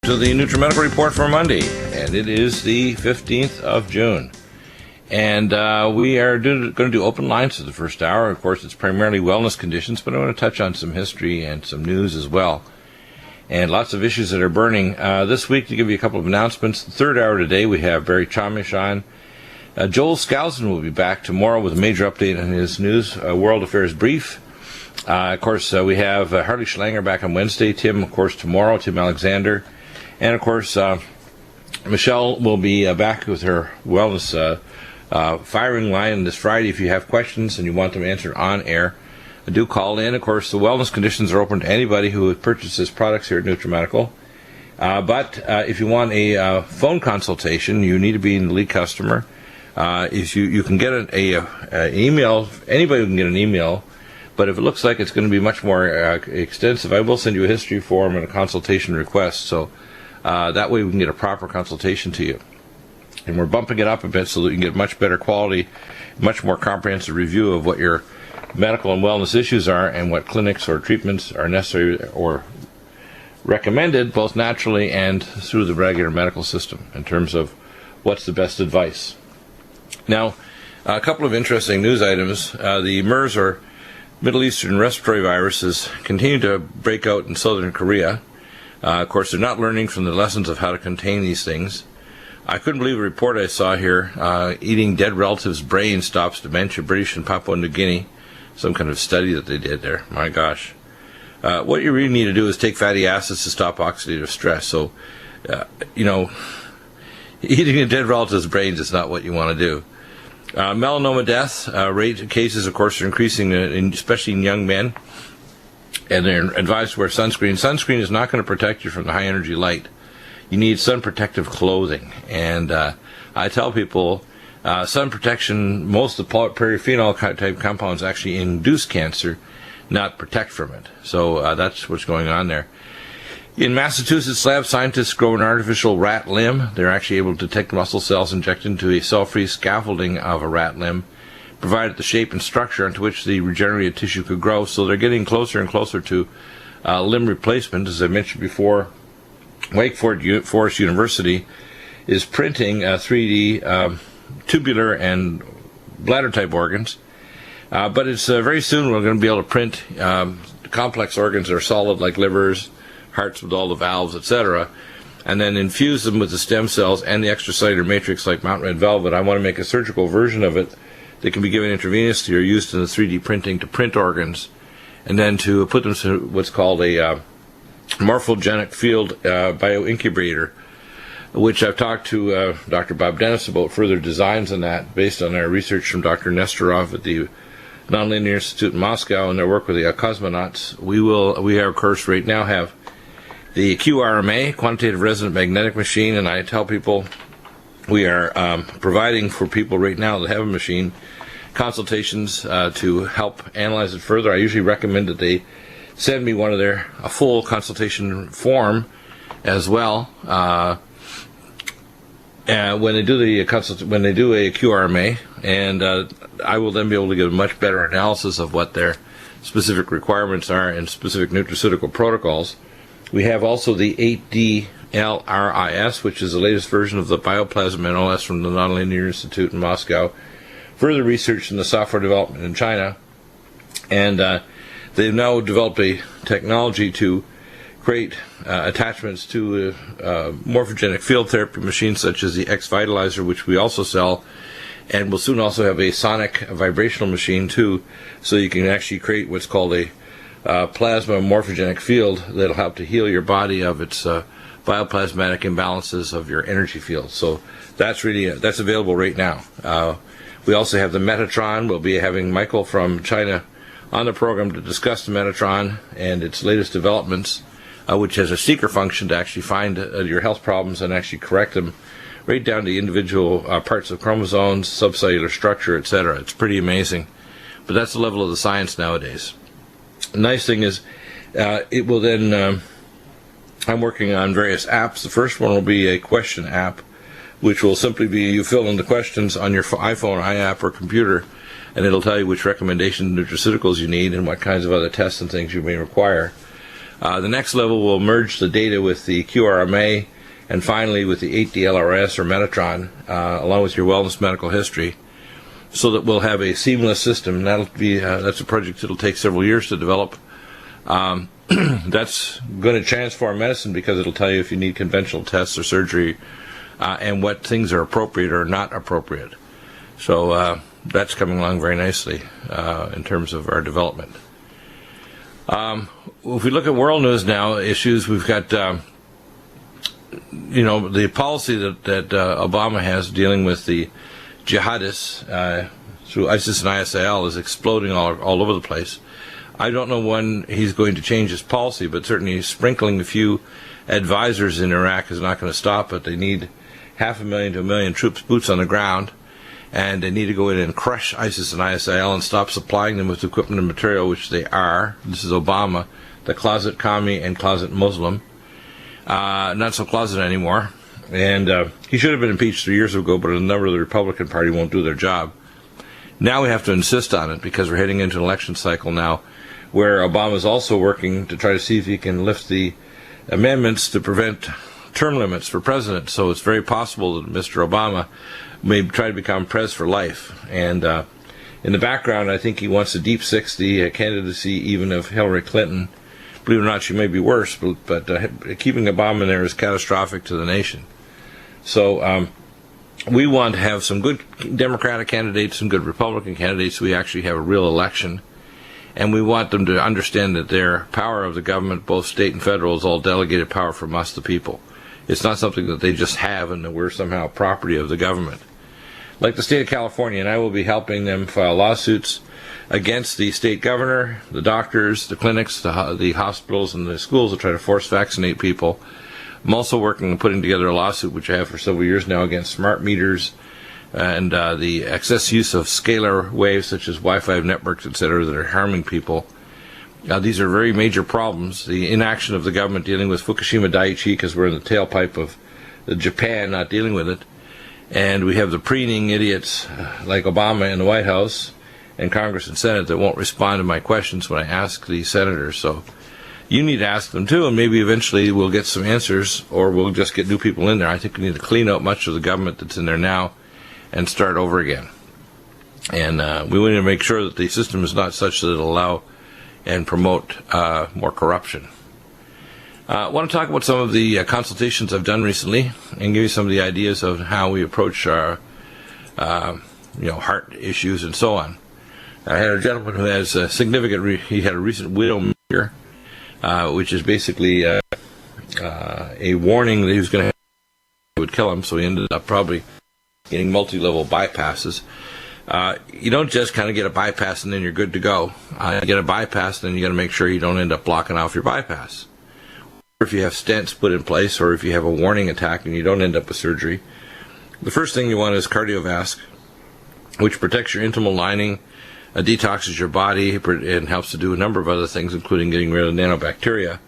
To the Nutrimedical Report for Monday, and it is the 15th of June. And we are going to do open lines for the first hour. Of course, it's primarily wellness conditions, but I want to touch on some history and some news as well. And lots of issues that are burning. This week, to give you a couple of announcements, the third hour today, we have Barry Chamish on. Joel Skousen will be back tomorrow with a major update on his news, World Affairs Brief. Of course, we have Harley Schlanger back on Wednesday. Tim, of course, tomorrow, Tim Alexander. And, of course, Michelle will be back with her wellness firing line this Friday. If you have questions and you want them answered on air, do call in. Of course, the wellness conditions are open to anybody who purchases products here at Nutrimedical. But if you want a phone consultation, you need to be an elite customer. If you can get an email, anybody can get an email. But if it looks like it's going to be much more extensive, I will send you a history form and a consultation request. So that way we can get a proper consultation to you. And we're bumping it up a bit so that you can get much better quality, much more comprehensive review of what your medical and wellness issues are and what clinics or treatments are necessary or recommended, both naturally and through the regular medical system, in terms of what's the best advice. Now, a couple of interesting news items. The MERS, or Middle Eastern respiratory viruses, continue to break out in southern Korea. Of course, they're not learning from the lessons of how to contain these things. I couldn't believe a report I saw here. Eating dead relatives' brain stops dementia, British and Papua New Guinea. Some kind of study that they did there. My gosh. What you really need to do is take fatty acids to stop oxidative stress. So, eating a dead relative's brains is not what you want to do. Melanoma death rate cases, of course, are increasing, especially in young men. And they're advised to wear sunscreen. Sunscreen is not going to protect you from the high-energy light. You need sun protective clothing. And I tell people, sun protection, most of the polyphenol-type compounds actually induce cancer, not protect from it. So that's what's going on there. In Massachusetts lab, scientists grow an artificial rat limb. They're actually able to take muscle cells injected into a cell-free scaffolding of a rat limb, provided the shape and structure into which the regenerated tissue could grow. So they're getting closer and closer to limb replacement. As I mentioned before, Wake Forest University is printing 3D tubular and bladder-type organs. But it's very soon we're going to be able to print complex organs that are solid, like livers, hearts with all the valves, etc., and then infuse them with the stem cells and the extracellular matrix like Mount Red Velvet. I want to make a surgical version of it that can be given intravenously or used in the 3D printing to print organs, and then to put them to what's called a morphogenic field bioincubator, which I've talked to Dr. Bob Dennis about further designs on that based on our research from Dr. Nestorov at the Nonlinear Institute in Moscow and their work with the cosmonauts. We of course right now have the QRMA, Quantitative Resonant Magnetic Machine, and I tell people we are providing for people right now that have a machine consultations to help analyze it further. I usually recommend that they send me a full consultation form as well. When they do a QRMA, and I will then be able to give a much better analysis of what their specific requirements are and specific nutraceutical protocols. We have also the 8D-LRIS, which is the latest version of the Bioplasm NOS from the Nonlinear Institute in Moscow. Further research in the software development in China. And they've now developed a technology to create attachments to morphogenic field therapy machines such as the X Vitalizer, which we also sell. And we'll soon also have a sonic vibrational machine, too, so you can actually create what's called a plasma morphogenic field that'll help to heal your body of its bioplasmatic imbalances of your energy field. So that's available right now. We also have the Metatron. We'll be having Michael from China on the program to discuss the Metatron and its latest developments, which has a seeker function to actually find your health problems and actually correct them right down to individual parts of chromosomes, subcellular structure, etc. It's pretty amazing. But that's the level of the science nowadays. The nice thing is, it will then, I'm working on various apps. The first one will be a question app, which will simply be you fill in the questions on your iPhone, iApp, or computer, and it'll tell you which recommendation nutraceuticals you need and what kinds of other tests and things you may require. The next level will merge the data with the QRMA, and finally with the 8D-LRS or Metatron, along with your wellness medical history, so that we'll have a seamless system. That's a project that'll take several years to develop. That's going to transform medicine because it'll tell you if you need conventional tests or surgery, and what things are appropriate or not appropriate. So that's coming along very nicely in terms of our development. If we look at world news now, issues, we've got the policy that Obama has dealing with the jihadists through ISIS and ISIL is exploding all over the place. I don't know when he's going to change his policy, but certainly sprinkling a few advisors in Iraq is not going to stop it. They need 500,000 to 1 million troops, boots on the ground, and they need to go in and crush ISIS and ISIL and stop supplying them with equipment and material, which they are. This is Obama, the closet commie and closet Muslim. Not so closet anymore. And he should have been impeached 3 years ago, but a number of the Republican Party won't do their job. Now we have to insist on it because we're heading into an election cycle now where Obama is also working to try to see if he can lift the amendments to prevent term limits for president. So it's very possible that Mr. Obama may try to become pres for life. And in the background, I think he wants a deep 60 candidacy even of Hillary Clinton. Believe it or not, she may be worse, but keeping Obama in there is catastrophic to the nation. So we want to have some good Democratic candidates, some good Republican candidates, so we actually have a real election. And we want them to understand that their power of the government, both state and federal, is all delegated power from us, the people. It's not something that they just have and that we're somehow property of the government. Like the state of California, and I will be helping them file lawsuits against the state governor, the doctors, the clinics, the hospitals, and the schools that try to force vaccinate people. I'm also working on putting together a lawsuit, which I have for several years now, against smart meters and the excess use of scalar waves such as Wi-Fi networks, etc., that are harming people. These are very major problems. The inaction of the government dealing with Fukushima Daiichi, because we're in the tailpipe of Japan not dealing with it. And we have the preening idiots like Obama in the White House and Congress and Senate that won't respond to my questions when I ask the senators. So you need to ask them too, and maybe eventually we'll get some answers, or we'll just get new people in there. I think we need to clean out much of the government that's in there now and start over again. And we want to make sure that the system is not such that it'll allow and promote more corruption. I want to talk about some of the consultations I've done recently and give you some of the ideas of how we approach our heart issues and so on. I had a gentleman who has a significant, he had a recent widowmaker, which is basically a warning that he was going to would kill him, so he ended up probably getting multi-level bypasses. You don't just kind of get a bypass and then you're good to go. You get a bypass, then you got to make sure you don't end up blocking off your bypass. Or if you have stents put in place, or if you have a warning attack and you don't end up with surgery, the first thing you want is cardiovasc, which protects your intimal lining, detoxes your body, and helps to do a number of other things, including getting rid of nanobacteria.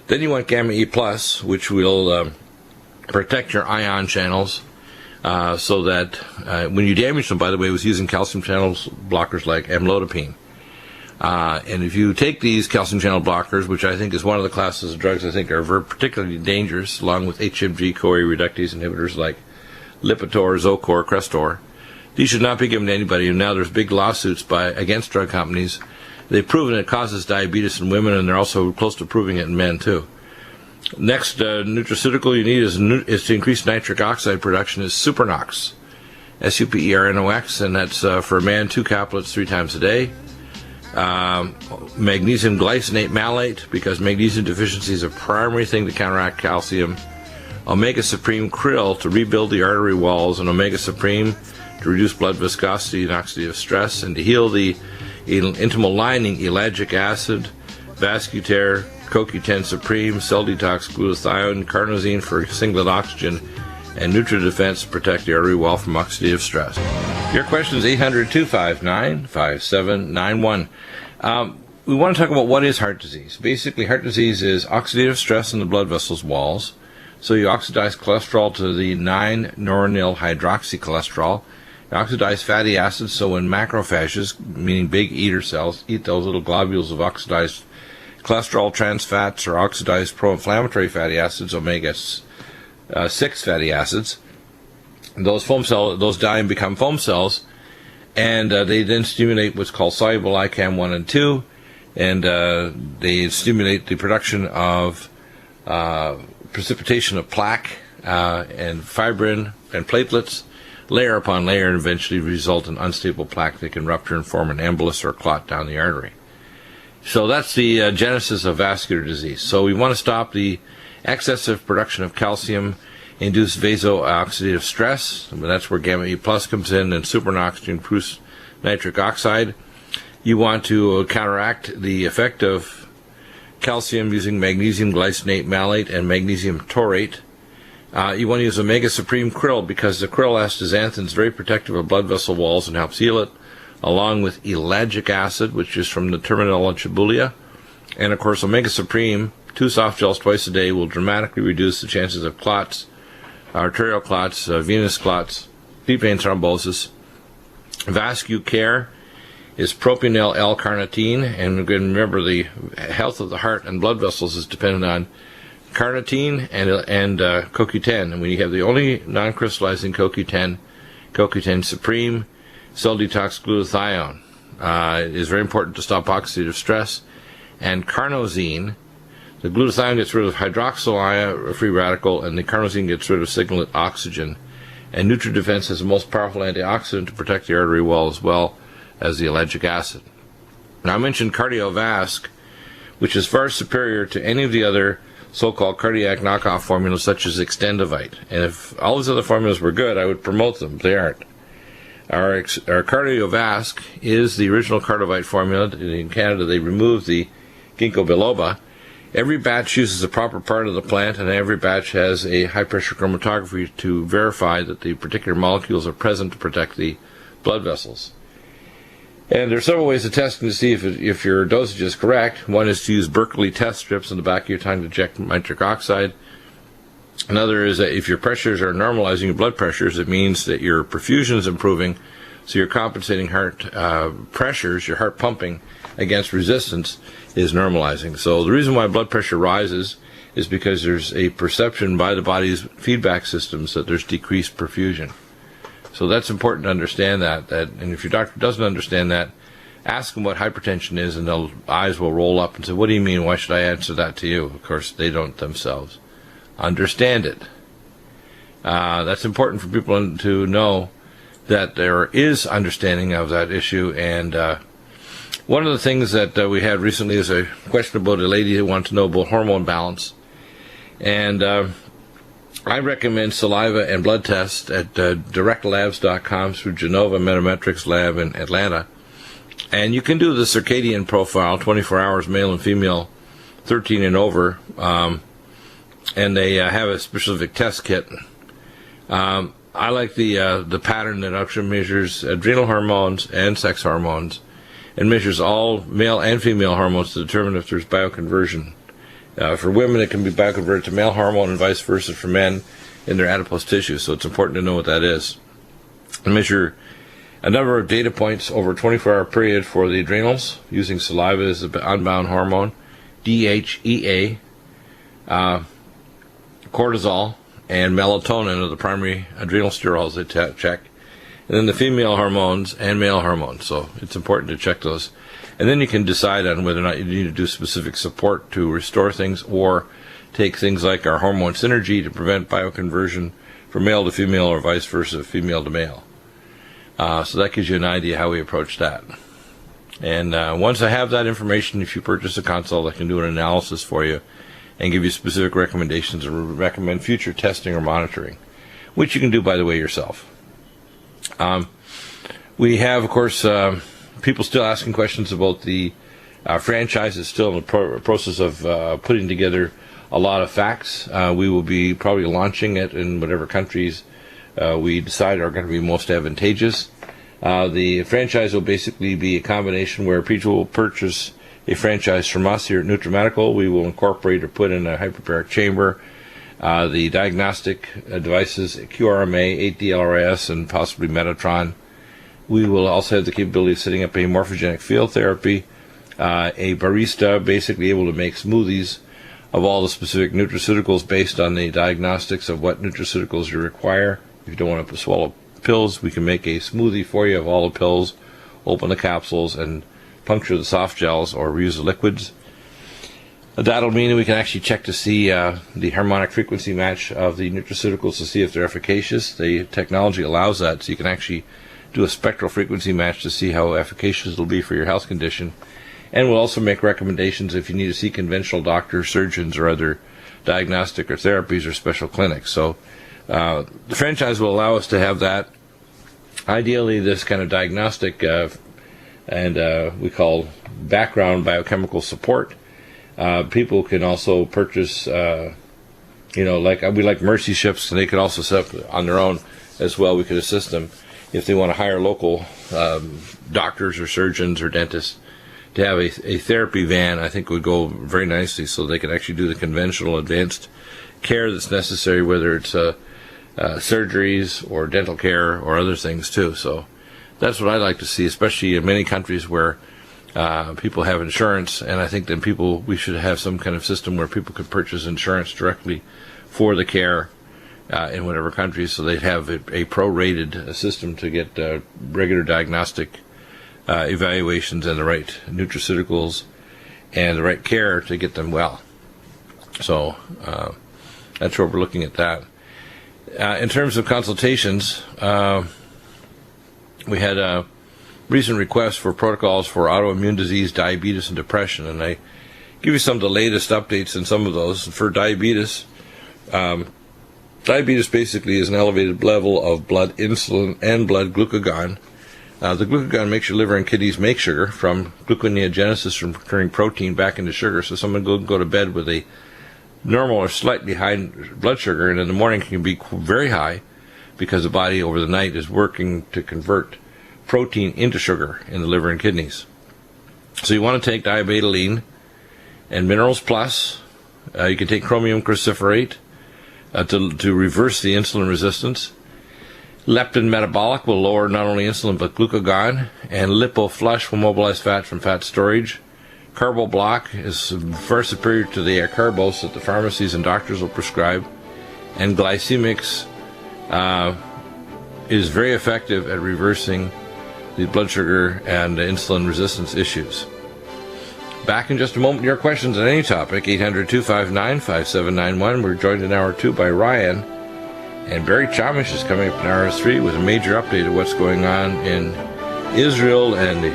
Then you want gamma E+, which will protect your ion channels, so that when you damage them, by the way, it was using calcium channels blockers like amlodipine. And if you take these calcium channel blockers, which I think is one of the classes of drugs I think are particularly dangerous, along with HMG-CoA reductase inhibitors like Lipitor, Zocor, Crestor, these should not be given to anybody. And now there's big lawsuits against drug companies. They've proven it causes diabetes in women, and they're also close to proving it in men too. Next nutraceutical you need is to increase nitric oxide production is Supernox, SUPERNOX, and that's for a man 2 caplets 3 times a day. Magnesium glycinate malate, because magnesium deficiency is a primary thing to counteract calcium. Omega Supreme krill to rebuild the artery walls, and Omega Supreme to reduce blood viscosity and oxidative stress, and to heal the intimal lining, ellagic acid, Vascutaire, CoQ10 Supreme, Cell Detox Glutathione, Carnosine for singlet oxygen, and NutriDefense to protect the artery wall from oxidative stress. Your question is 800-259-5791. We want to talk about what is heart disease. Basically, heart disease is oxidative stress in the blood vessels walls. So you oxidize cholesterol to the 9-noronyl hydroxycholesterol. You oxidize fatty acids, so when macrophages, meaning big eater cells, eat those little globules of oxidized cholesterol, trans fats, or oxidized pro-inflammatory fatty acids, omega-6 fatty acids. Those die and become foam cells, and they then stimulate what's called soluble ICAM 1 and 2, and they stimulate the production of precipitation of plaque and fibrin and platelets, layer upon layer, and eventually result in unstable plaque that can rupture and form an embolus or clot down the artery. So that's the genesis of vascular disease. So we want to stop the excessive production of calcium-induced vasooxidative stress. That's where gamma E plus comes in, and superoxygen improves nitric oxide. You want to counteract the effect of calcium using magnesium glycinate malate and magnesium taurate. You want to use Omega Supreme Krill because the krill astaxanthin is very protective of blood vessel walls and helps heal it, along with ellagic acid, which is from Nutrimedical and Shibuya. And of course, Omega Supreme, 2 soft gels twice a day, will dramatically reduce the chances of clots, arterial clots, venous clots, deep vein thrombosis. VascuCare is propionyl L-carnitine, and remember the health of the heart and blood vessels is dependent on carnitine and CoQ10, and when you have the only non-crystallizing CoQ10, CoQ10 Supreme, cell detox glutathione, it is very important to stop oxidative stress. And carnosine, the glutathione gets rid of hydroxyl free radical, and the carnosine gets rid of signalet oxygen. And NutriDefense has the most powerful antioxidant to protect the artery wall as well as the ellagic acid. Now I mentioned CardioVasc, which is far superior to any of the other so-called cardiac knockoff formulas such as Extendivite. And if all these other formulas were good, I would promote them. They aren't. Our CardioVasc is the original Cardivite formula. In Canada, they removed the ginkgo biloba. Every batch uses the proper part of the plant, and every batch has a high-pressure chromatography to verify that the particular molecules are present to protect the blood vessels. And there are several ways of testing to see if your dosage is correct. One is to use Berkeley test strips in the back of your tongue to check nitric oxide. Another is that if your pressures are normalizing your blood pressures, it means that your perfusion is improving, so you're compensating heart pressures, your heart pumping against resistance is normalizing. So the reason why blood pressure rises is because there's a perception by the body's feedback systems that there's decreased perfusion. So that's important to understand that, and if your doctor doesn't understand that, ask them what hypertension is, and their eyes will roll up and say, what do you mean, why should I answer that to you? Of course, they don't themselves understand it. That's important for people to know that there is understanding of that issue. And one of the things that we had recently is a question about a lady who wanted to know about hormone balance. And I recommend saliva and blood tests at directlabs.com through Genova Metametrics Lab in Atlanta. And you can do the circadian profile, 24 hours, male and female, 13 and over. And they have a specific test kit. I like the pattern that actually measures adrenal hormones and sex hormones, and measures all male and female hormones to determine if there's bioconversion. For women, it can be bioconverted to male hormone and vice versa for men in their adipose tissue, so it's important to know what that is. And measure a number of data points over a 24-hour period for the adrenals, using saliva as the unbound hormone, DHEA, cortisol, and melatonin are the primary adrenal sterols they check. And then the female hormones and male hormones, so it's important to check those. And then you can decide on whether or not you need to do specific support to restore things, or take things like our hormone synergy to prevent bioconversion from male to female or vice versa, female to male. So that gives you an idea how we approach that. And once I have that information, if you purchase a consult, I can do an analysis for you and give you specific recommendations and recommend future testing or monitoring, which you can do, by the way, yourself. We have, of course, people still asking questions about the franchise. Is still in the process of putting together a lot of facts. We will be probably launching it in whatever countries we decide are going to be most advantageous. The franchise will basically be a combination where people will purchase a franchise from us here at Nutrimedical. We will incorporate or put in a hyperbaric chamber the diagnostic devices, QRMA, 8DLRS, and possibly Metatron. We will also have the capability of setting up a morphogenic field therapy a barista basically able to make smoothies of all the specific nutraceuticals based on the diagnostics of what nutraceuticals you require. If you don't want to swallow pills, we can make a smoothie for you of all the pills, open the capsules, and puncture the soft gels or reuse the liquids. That'll mean we can actually check to see the harmonic frequency match of the nutraceuticals to see if they're efficacious. The technology allows that, so you can actually do a spectral frequency match to see how efficacious it'll be for your health condition. And we'll also make recommendations if you need to see conventional doctors, surgeons, or other diagnostic or therapies or special clinics. So the franchise will allow us to have that. Ideally, this kind of diagnostic and we call background biochemical support. People can also purchase, we like Mercy Ships, and they could also set up on their own as well. We could assist them if they want to hire local doctors or surgeons or dentists to have a therapy van. I think would go very nicely, so they can actually do the conventional advanced care that's necessary, whether it's surgeries or dental care or other things too. So that's what I like to see, especially in many countries where people have insurance, and I think then we should have some kind of system where people could purchase insurance directly for the care in whatever country, so they'd have a prorated system to get regular diagnostic evaluations and the right nutraceuticals and the right care to get them well. So that's where we're looking at that. In terms of consultations, we had a recent request for protocols for autoimmune disease, diabetes, and depression, and I give you some of the latest updates in some of those. For diabetes, diabetes basically is an elevated level of blood insulin and blood glucagon. The glucagon makes your liver and kidneys make sugar from gluconeogenesis, from turning protein back into sugar. So someone go to bed with a normal or slightly high blood sugar, and in the morning it can be very high because the body over the night is working to convert protein into sugar in the liver and kidneys. So you want to take diabetoline and Minerals Plus. You can take chromium cruciferate to reverse the insulin resistance. Leptin Metabolic will lower not only insulin but glucagon, and Lipo Flush will mobilize fat from fat storage. Carbo Block is far superior to the Carbos that the pharmacies and doctors will prescribe, and Glycemics is very effective at reversing the blood sugar and insulin resistance issues. Back in just a moment, your questions on any topic, 800-259-5791. We're joined in hour 2 by Ryan, and Barry Chamish is coming up in hour 3 with a major update of what's going on in Israel and the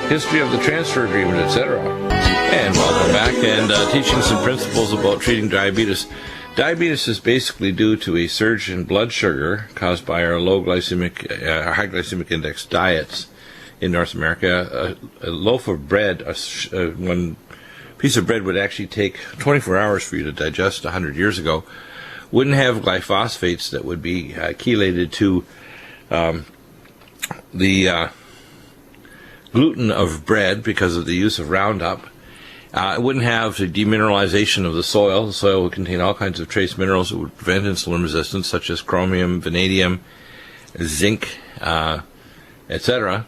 history of the transfer agreement, etc. And welcome back, and teaching some principles about treating diabetes. Diabetes is basically due to a surge in blood sugar caused by our high glycemic index diets in North America. A loaf of bread, one piece of bread would actually take 24 hours for you to digest 100 years ago, wouldn't have glyphosates that would be chelated to the gluten of bread because of the use of Roundup. It wouldn't have the demineralization of the soil. The soil would contain all kinds of trace minerals that would prevent insulin resistance, such as chromium, vanadium, zinc, etc.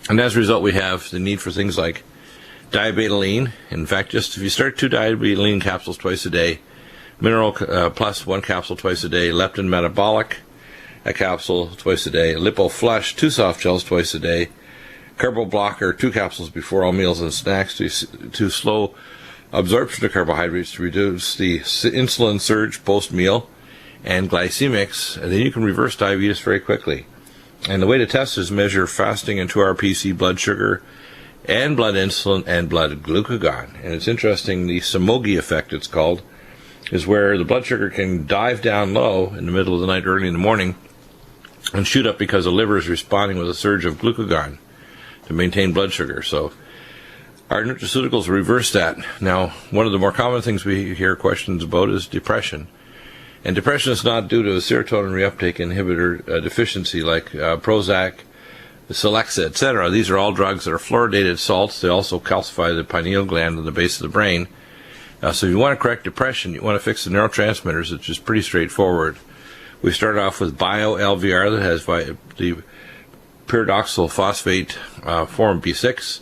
And as a result, we have the need for things like diabetoline. In fact, just if you start 2 diabetoline capsules twice a day, Mineral Plus 1 capsule twice a day, Leptin Metabolic a capsule twice a day, Lipo Flush 2 soft gels twice a day, Carbo Blocker 2 capsules before all meals and snacks to slow absorption of carbohydrates to reduce the insulin surge post-meal, and Glycemics, and then you can reverse diabetes very quickly. And the way to test is measure fasting and 2-RPC blood sugar and blood insulin and blood glucagon. And it's interesting, the Somogi effect it's called, is where the blood sugar can dive down low in the middle of the night, early in the morning, and shoot up because the liver is responding with a surge of glucagon to maintain blood sugar. So our nutraceuticals reverse that. Now, one of the more common things we hear questions about is depression. And depression is not due to a serotonin reuptake inhibitor deficiency like Prozac, Celexa, etc. These are all drugs that are fluoridated salts. They also calcify the pineal gland in the base of the brain. So if you want to correct depression, you want to fix the neurotransmitters, which is pretty straightforward. We start off with Bio-LVR that has the pyridoxal phosphate form B6,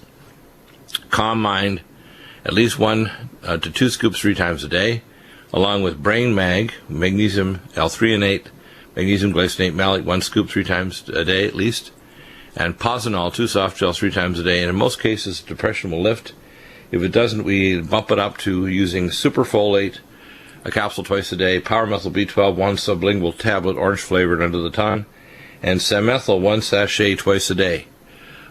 Calm Mind, at least 1 to 2 scoops 3 times a day, along with Brain Mag, magnesium L-threonate, magnesium glycinate malate, 1 scoop 3 times a day at least, and Posinol, 2 soft gels 3 times a day. And in most cases, depression will lift. If it doesn't, we bump it up to using superfolate, a capsule twice a day, Power Methyl B12, 1 sublingual tablet, orange flavored under the tongue, and Samethyl, 1 sachet twice a day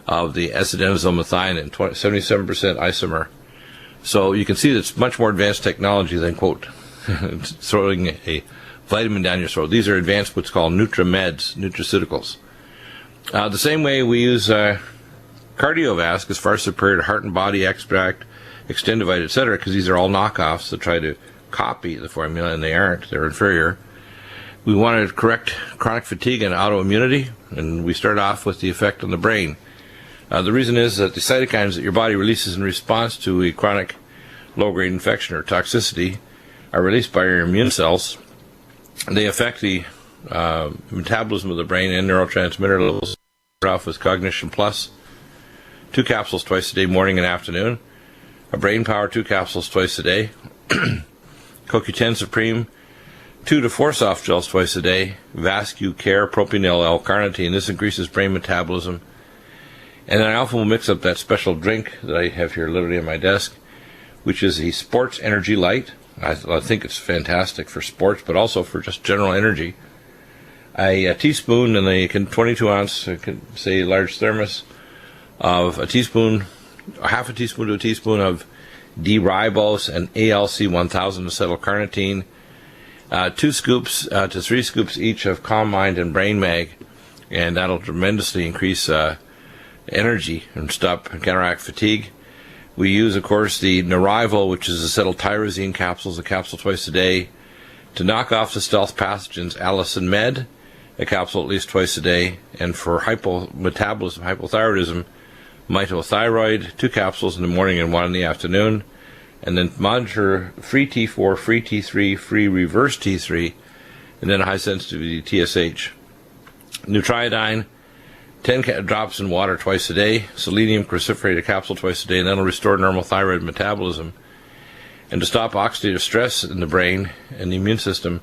of the acetylmethionine, 77% isomer. So you can see that it's much more advanced technology than, quote, throwing a vitamin down your throat. These are advanced, what's called Nutrimeds, nutraceuticals. The same way we use Cardiovasc is far superior to Heart and Body Extract, Extendivite, etc., because these are all knockoffs that try to copy the formula, and they aren't. They're inferior. We want to correct chronic fatigue and autoimmunity, and we start off with the effect on the brain. The reason is that the cytokines that your body releases in response to a chronic low-grade infection or toxicity are released by your immune cells. They affect the metabolism of the brain and neurotransmitter levels. Start off with Cognition Plus, 2 capsules twice a day, morning and afternoon. A Brain Power, 2 capsules twice a day. CoQ10 Supreme, 2 to 4 soft gels twice a day. Vascu Care, Propionyl L-carnitine. This increases brain metabolism. And then I often will mix up that special drink that I have here literally on my desk, which is the Sports Energy Light. I think it's fantastic for sports, but also for just general energy. A teaspoon in a 22-ounce, say, large thermos of a teaspoon, half a teaspoon to a teaspoon of D-ribose and ALC-1000 acetylcarnitine, 2 scoops to 3 scoops each of Calm Mind and Brain Mag, and that'll tremendously increase energy and counteract fatigue. We use, of course, the Narival, which is acetyltyrosine capsules, a capsule twice a day, to knock off the stealth pathogens Allicin Med, a capsule at least twice a day, and for hypometabolism, hypothyroidism, Mitothyroid, 2 capsules in the morning and 1 in the afternoon, and then monitor free T4, free T3, free reverse T3, and then high sensitivity TSH. Nutriodine, 10 drops in water twice a day, selenium cruciferate, a capsule twice a day, and that'll restore normal thyroid metabolism. And to stop oxidative stress in the brain and the immune system,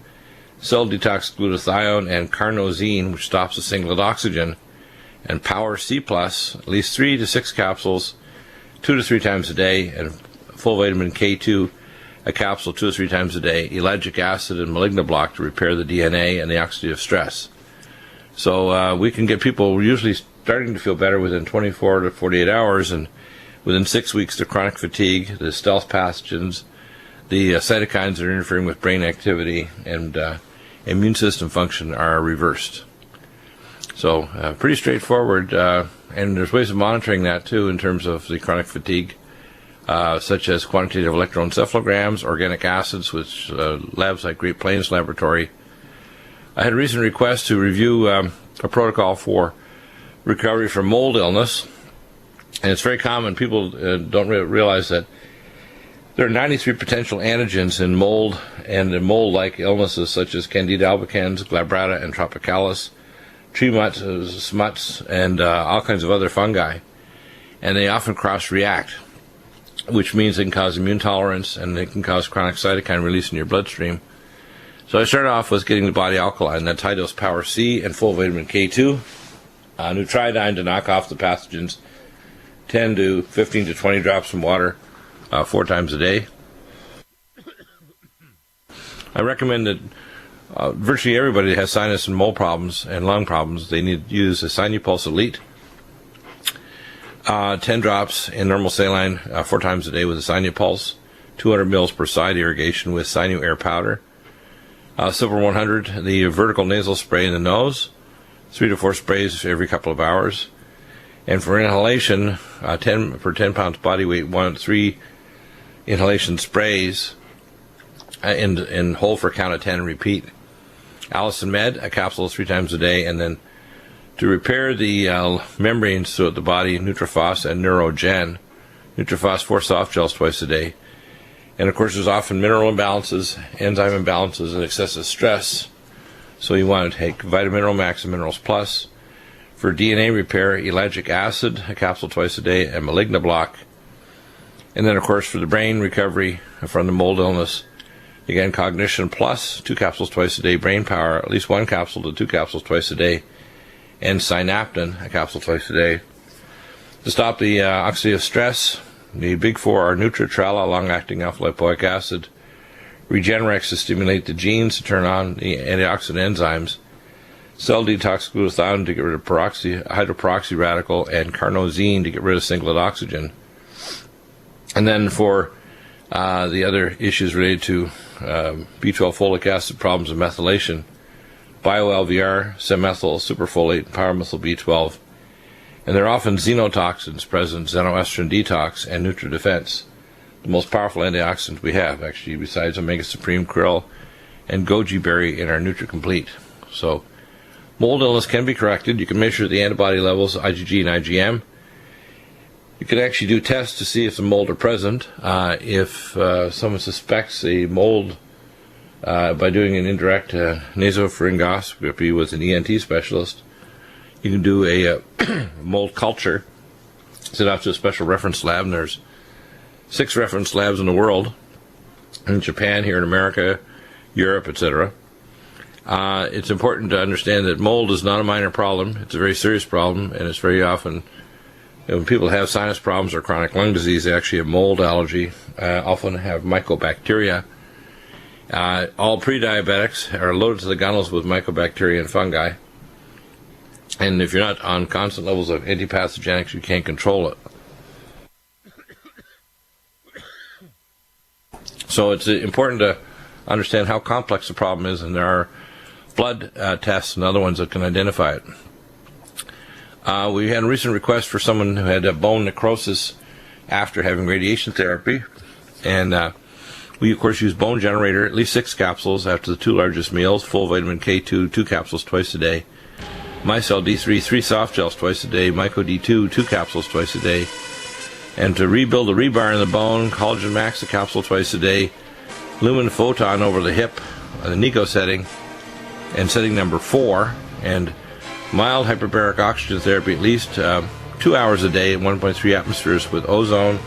cell detox glutathione and carnosine, which stops the singlet oxygen, and Power C+, at least 3 to 6 capsules, 2 to 3 times a day, and full vitamin K2, a capsule 2 to 3 times a day, ellagic acid and malignoblock to repair the DNA and the oxidative stress. So we can get people usually starting to feel better within 24 to 48 hours, and within 6 weeks the chronic fatigue, the stealth pathogens, the cytokines that are interfering with brain activity and immune system function are reversed. So pretty straightforward, and there's ways of monitoring that too in terms of the chronic fatigue, such as quantitative electroencephalograms, organic acids, which labs like Great Plains Laboratory. I had a recent request to review a protocol for recovery from mold illness, and it's very common. People don't realize that there are 93 potential antigens in mold and in mold-like illnesses such as Candida albicans, glabrata, and tropicalis, tree mutts, smuts, and all kinds of other fungi. And they often cross-react, which means they can cause immune tolerance and they can cause chronic cytokine release in your bloodstream. So I started off with getting the body alkaline. That's high-dose Power C and full vitamin K2. Nutriodine to knock off the pathogens, 10 to 15 to 20 drops in water 4 times a day. I recommend that virtually everybody that has sinus and mold problems and lung problems, they need to use a Sinupulse Elite. 10 drops in normal saline 4 times a day with a Sinupulse, 200 mils per side irrigation with Sinu Air powder. Silver 100, the vertical nasal spray in the nose, 3 to 4 sprays every couple of hours. And for inhalation, 10 per 10 pounds body weight, 1 to 3 inhalation sprays in hold for a count of 10 and repeat. Allicin Med, a capsule 3 times a day, and then to repair the membranes throughout the body, Nutrifos and Neurogen. Nutrifos 4 soft gels twice a day. And of course there's often mineral imbalances, enzyme imbalances, and excessive stress. So you want to take Vitamineral Max and Minerals Plus. For DNA repair, ellagic acid, a capsule twice a day, and Malignoblock. And then, of course, for the brain recovery from the mold illness, again, Cognition Plus, 2 capsules twice a day, Brain Power, at least 1 capsule to 2 capsules twice a day, and Synaptin, a capsule twice a day. To stop the oxidative stress, the big 4 are Nutritrala, long-acting alpha-lipoic acid, Regenerex to stimulate the genes to turn on the antioxidant enzymes, Cell Detox Glutathione to get rid of hydroperoxy radical, and Carnosine to get rid of singlet oxygen. And then for the other issues related to B12 folic acid problems and methylation, BioLVR, Semethyl, Superfolate, Pyromethyl B12. And there are often xenotoxins present, xenoestrogen detox, and NutriDefense, the most powerful antioxidant we have, actually, besides Omega Supreme, Krill, and goji berry in our NutriComplete. So, mold illness can be corrected. You can measure the antibody levels, IgG and IgM. You can actually do tests to see if the mold are present. If someone suspects a mold by doing an indirect nasopharyngoscopy with an ENT specialist, you can do a mold culture, send out to a special reference lab, and there's 6 reference labs in the world, in Japan, here in America, Europe, etc. It's important to understand that mold is not a minor problem. It's a very serious problem, and it's very often, when people have sinus problems or chronic lung disease, they actually have mold allergy, often have mycobacteria. All pre-diabetics are loaded to the gunnels with mycobacteria and fungi. And if you're not on constant levels of antipathogenics, you can't control it. So it's important to understand how complex the problem is, and there are blood tests and other ones that can identify it. We had a recent request for someone who had bone necrosis after having radiation therapy, and we, of course, use Bone Generator, at least 6 capsules after the 2 largest meals, full vitamin K2, 2 capsules twice a day, Mycel D3, 3 soft gels twice a day, Myco D2, 2 capsules twice a day, and to rebuild the rebar in the bone, Collagen Max, a capsule twice a day, Lumen Photon over the hip, the NICO setting, and setting number 4, and mild hyperbaric oxygen therapy at least 2 hours a day at 1.3 atmospheres with ozone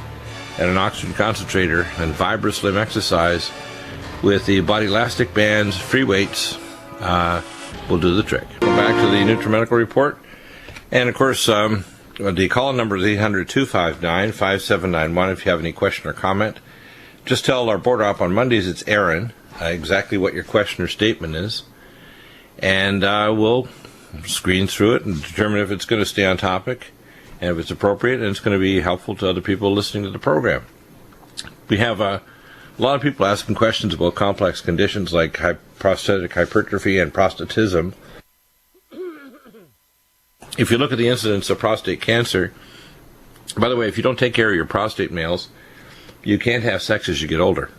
and an oxygen concentrator, and VibraSlim exercise with the body elastic bands, free weights, will do the trick. Go back to the Nutrimedical report, and of course the call number is 800-259-5791 if you have any question or comment. Just tell our board op on Mondays it's Aaron exactly what your question or statement is, and we'll screen through it and determine if it's going to stay on topic and if it's appropriate and it's going to be helpful to other people listening to the program. We have a lot of people asking questions about complex conditions like prostatic hypertrophy and prostatism. If you look at the incidence of prostate cancer, by the way, if you don't take care of your prostate, males, you can't have sex as you get older,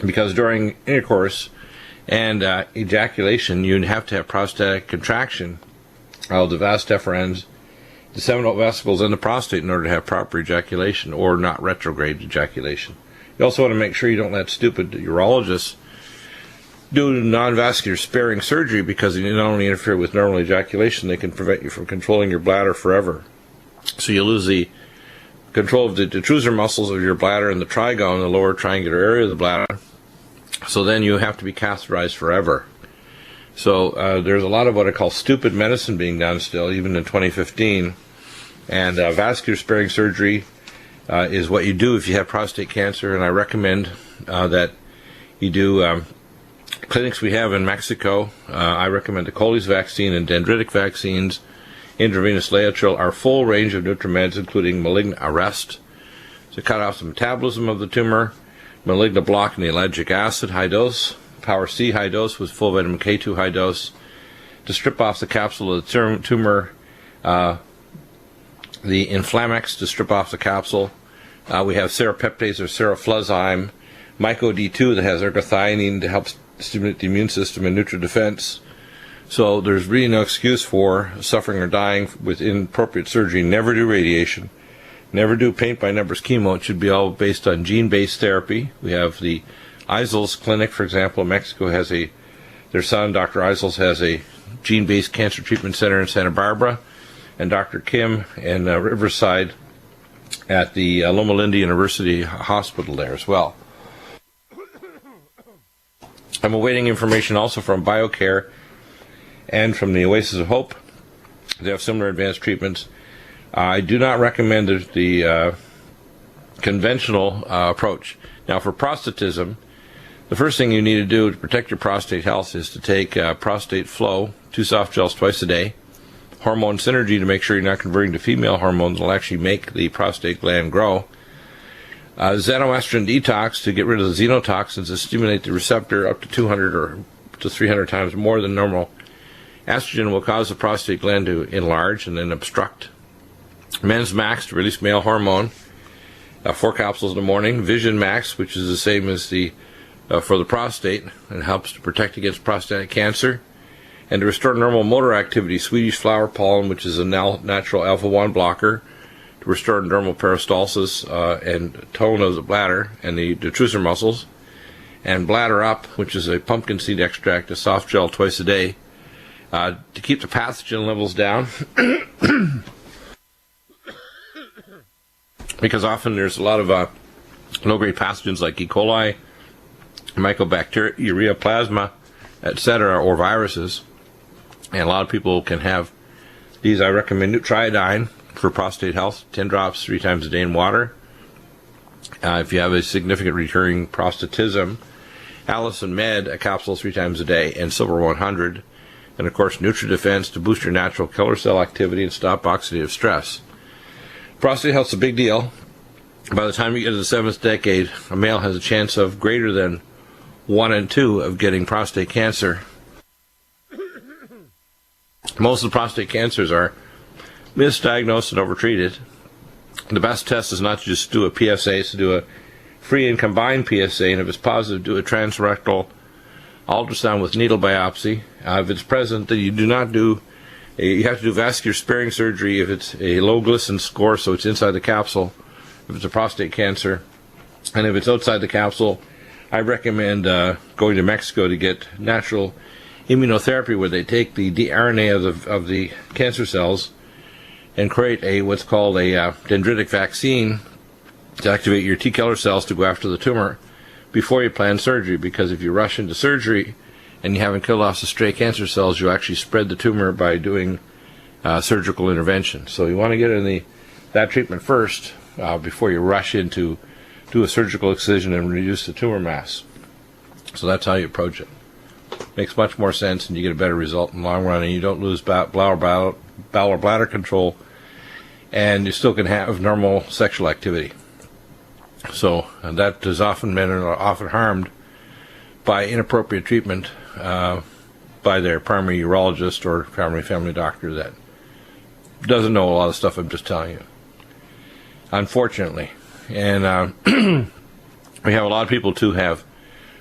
because during intercourse and ejaculation, you have to have prostatic contraction of the vas deferens, the seminal vesicles, and the prostate in order to have proper ejaculation, or not retrograde ejaculation. You also want to make sure you don't let stupid urologists do non-vascular sparing surgery, because they not only interfere with normal ejaculation, they can prevent you from controlling your bladder forever. So you lose the control of the detrusor muscles of your bladder and the trigone, the lower triangular area of the bladder. So then you have to be catheterized forever. So there's a lot of what I call stupid medicine being done still, even in 2015. And vascular sparing surgery is what you do if you have prostate cancer, and I recommend that you do clinics we have in Mexico. I recommend the Coley's vaccine and dendritic vaccines, intravenous Laetrile, our full range of NutriMeds, including malignant arrest, to cut off the metabolism of the tumor, malignant block in the allergic acid, high dose, Power C high dose with full vitamin K2 high dose, to strip off the capsule of the tumor, the Inflamex to strip off the capsule. We have serapeptase or serofluzyme, Myco D2 that has ergothioneine to help stimulate the immune system, and NutriDefense. So there's really no excuse for suffering or dying with inappropriate surgery. Never do radiation. Never do paint-by-numbers chemo. It should be all based on gene-based therapy. We have the Eisels Clinic, for example, in Mexico, has their son, Dr. Eisels, has a gene-based cancer treatment center in Santa Barbara, and Dr. Kim in Riverside at the Loma Linda University Hospital there as well. I'm awaiting information also from BioCare and from the Oasis of Hope. They have similar advanced treatments. I do not recommend the conventional approach. Now, for prostatism, the first thing you need to do to protect your prostate health is to take prostate flow, 2 soft gels twice a day, hormone synergy to make sure you're not converting to female hormones that will actually make the prostate gland grow, xenoestrogen detox to get rid of the xenotoxins that stimulate the receptor up to 200 or to 300 times more than normal. Estrogen will cause the prostate gland to enlarge and then obstruct. Men's Max to release male hormone, 4 capsules in the morning. Vision Max, which is the same as the for the prostate, and helps to protect against prostatic cancer. And to restore normal motor activity, Swedish flower pollen, which is a natural alpha-1 blocker, to restore normal peristalsis and tone of the bladder and the detrusor muscles. And Bladder Up, which is a pumpkin seed extract, a soft gel twice a day, to keep the pathogen levels down. Because often there's a lot of low-grade pathogens like E. coli, mycobacteria, urea plasma, etc., or viruses. And a lot of people can have these. I recommend Nutrimedical for prostate health, 10 drops 3 times a day in water. If you have a significant recurring prostatism, Allison Med, a capsule 3 times a day, and Silver 100. And of course, NutriDefense to boost your natural killer cell activity and stop oxidative stress. Prostate health's a big deal. By the time you get to the 7th decade, a male has a chance of greater than 1 in 2 of getting prostate cancer. Most of the prostate cancers are misdiagnosed and overtreated. The best test is not to just do a PSA, it's to do a free and combined PSA, and if it's positive, do a transrectal ultrasound with needle biopsy. If it's present, then you do not do you have to do vascular sparing surgery if it's a low glycine score, so it's inside the capsule, if it's a prostate cancer. And if it's outside the capsule, I recommend going to Mexico to get natural immunotherapy, where they take the RNA of the cancer cells and create what's called a dendritic vaccine to activate your T killer cells to go after the tumor before you plan surgery. Because if you rush into surgery and you haven't killed off the stray cancer cells, you actually spread the tumor by doing surgical intervention. So you want to get in that treatment first before you rush into do a surgical excision and reduce the tumor mass. So that's how you approach it. Makes much more sense, and you get a better result in the long run, and you don't lose bowel or bladder control, and you still can have normal sexual activity. So that is often, men are often harmed by inappropriate treatment by their primary urologist or primary family doctor that doesn't know a lot of stuff I'm just telling you, unfortunately. And we have a lot of people too have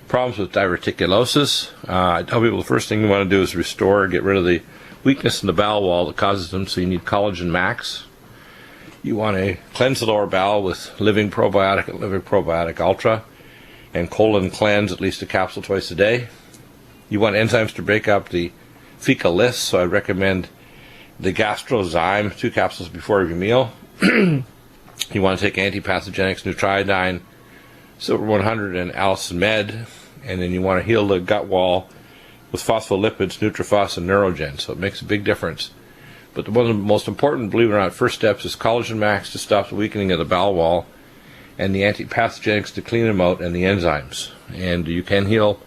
problems with diverticulosis. I tell people the first thing you want to do is restore, get rid of the weakness in the bowel wall that causes them, so you need Collagen Max. You want to cleanse the lower bowel with Living Probiotic and Living Probiotic Ultra, and Colon Cleanse at least a capsule twice a day. You want enzymes to break up the fecal list, so I recommend the Gastrozyme, 2 capsules before every meal. You want to take antipathogenics, Nutrimedical, Silver 100, and Allison Med, and then you want to heal the gut wall with phospholipids, Nutrifos, and Neurogen. So it makes a big difference. But one of the most important, believe it or not, first steps is Collagen Max to stop the weakening of the bowel wall, and the antipathogenics to clean them out, and the enzymes. And you can heal.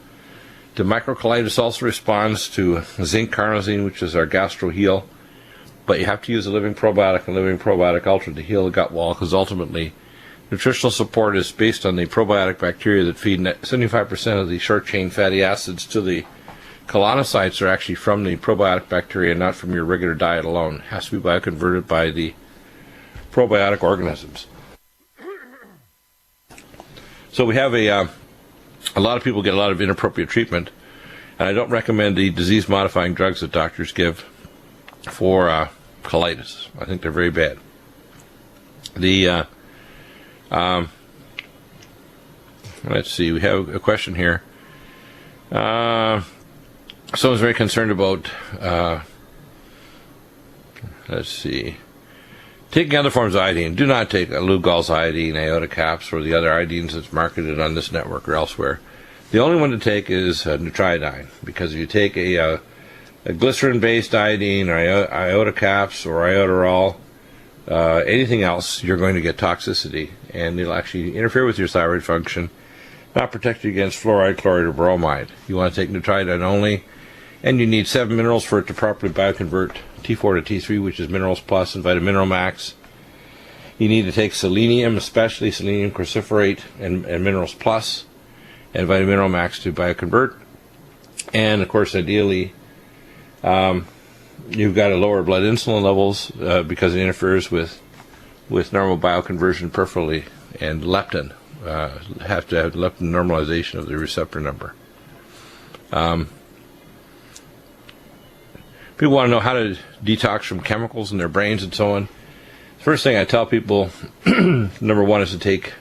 The microcolitis also responds to zinc carnosine, which is our gastro heal. But you have to use a Living Probiotic and Living Probiotic Ultra to heal the gut wall, because ultimately nutritional support is based on the probiotic bacteria that feed 75% of the short-chain fatty acids to the colonocytes are actually from the probiotic bacteria, not from your regular diet alone. It has to be bioconverted by the probiotic organisms. So we have a lot of people get a lot of inappropriate treatment, and I don't recommend the disease-modifying drugs that doctors give for colitis. I think they're very bad. Let's see, we have a question here. Someone's very concerned about, let's see, Taking other forms of iodine. Do not take Lugol's iodine, iota caps, or the other iodines that's marketed on this network or elsewhere. The only one to take is Nutrimedical, because if you take a glycerin-based iodine, or iota caps, or iodoral, anything else, you're going to get toxicity, and it'll actually interfere with your thyroid function, not protect you against fluoride, chloride, or bromide. You want to take Nutrimedical only, and you need 7 minerals for it to properly bioconvert T4 to T3, which is Minerals Plus and Vitamineral Max. You need to take selenium, especially selenium cruciferate and Minerals Plus and Vitamineral Max to bioconvert. And, of course, ideally, you've got to lower blood insulin levels because it interferes with normal bioconversion peripherally, and leptin. Have to have leptin normalization of the receptor number. People want to know how to detox from chemicals in their brains and so on. First thing I tell people, number one, is to take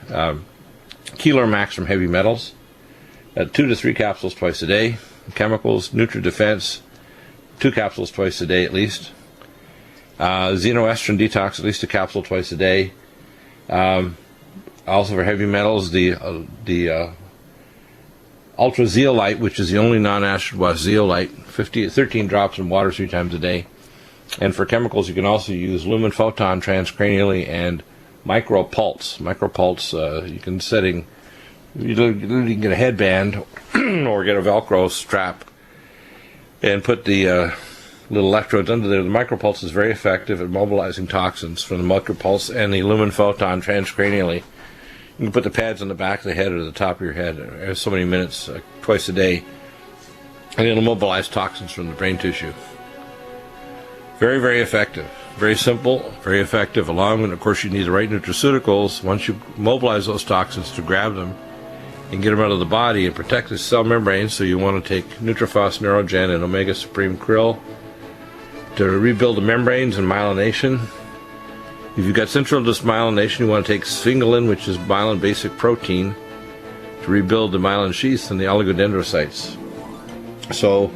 Keeler Max from heavy metals, 2 to 3 capsules twice a day. Chemicals, Nutri-Defense, 2 capsules twice a day at least. Xenoestrin detox, at least a capsule twice a day. Also for heavy metals, the Ultra Zeolite, which is the only non-acid wash zeolite, 13 drops in water 3 times a day. And for chemicals, you can also use lumen photon transcranially and micropulse. Micropulse, you can get a headband or get a Velcro strap and put the little electrodes under there. The micropulse is very effective at mobilizing toxins from the micropulse and the lumen photon transcranially. You can put the pads on the back of the head or the top of your head so many minutes, twice a day, and it'll mobilize toxins from the brain tissue. Very, very effective. Very simple, very effective. Along with, of course, you need the right nutraceuticals once you mobilize those toxins to grab them and get them out of the body and protect the cell membrane. So you want to take Nutrifos, Neurogen, and Omega Supreme Krill to rebuild the membranes and myelination. If you've got central dysmyelination, you want to take sphingolin, which is myelin basic protein, to rebuild the myelin sheaths and the oligodendrocytes. So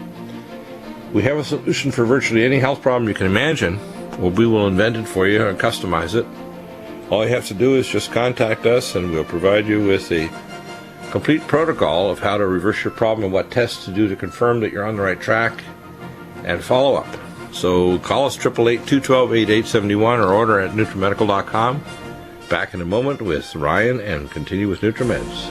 we have a solution for virtually any health problem you can imagine. Well, we will invent it for you and customize it. All you have to do is just contact us, and we'll provide you with a complete protocol of how to reverse your problem and what tests to do to confirm that you're on the right track, and follow up. So call us 888-212-8871 or order at Nutrimedical.com. Back in a moment with Ryan and continue with Nutrimeds.